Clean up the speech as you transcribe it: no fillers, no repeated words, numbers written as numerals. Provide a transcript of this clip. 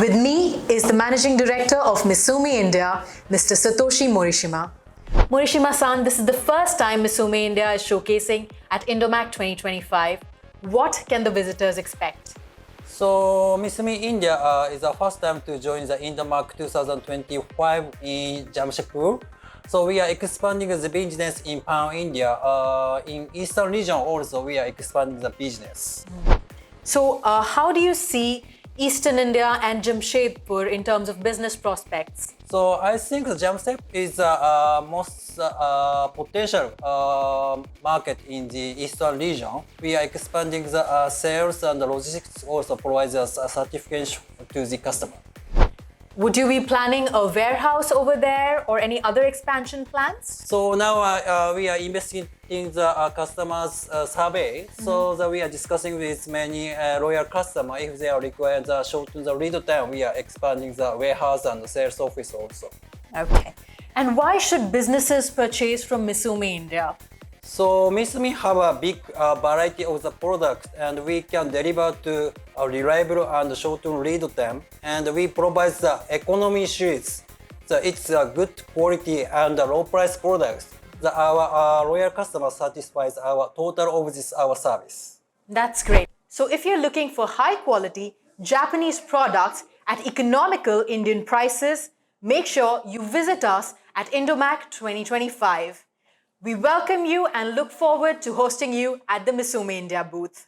With me is the Managing Director of Misumi India, Mr. Satoshi Morishima. Morishima-san, this is the first time Misumi India is showcasing at Indomach 2025. What can the visitors expect? So Misumi India is the first time to join the Indomach 2025 in Jamshedpur. So we are expanding the business in Pan India. In Eastern region also we are expanding the business. So how do you see Eastern India and Jamshedpur in terms of business prospects? So I think the Jamshedpur is the most potential market in the Eastern region. We are expanding the sales and the logistics also provides us a certification to the customer. Would you be planning a warehouse over there or any other expansion plans? So now we are investing in the customers survey. So that we are discussing with many loyal customers. If they are required the shorten the lead time, we are expanding the warehouse and the sales office also. Okay. And why should businesses purchase from Misumi India? So Misumi have a big variety of the products, and we can deliver to a reliable and shorten lead time. And we provide the economy series. So it's a good quality and low price products. Our loyal customers satisfies our total of this our service. That's great. So if you're looking for high quality Japanese products at economical Indian prices, make sure you visit us at Indomach 2025. We welcome you and look forward to hosting you at the Misumi India booth.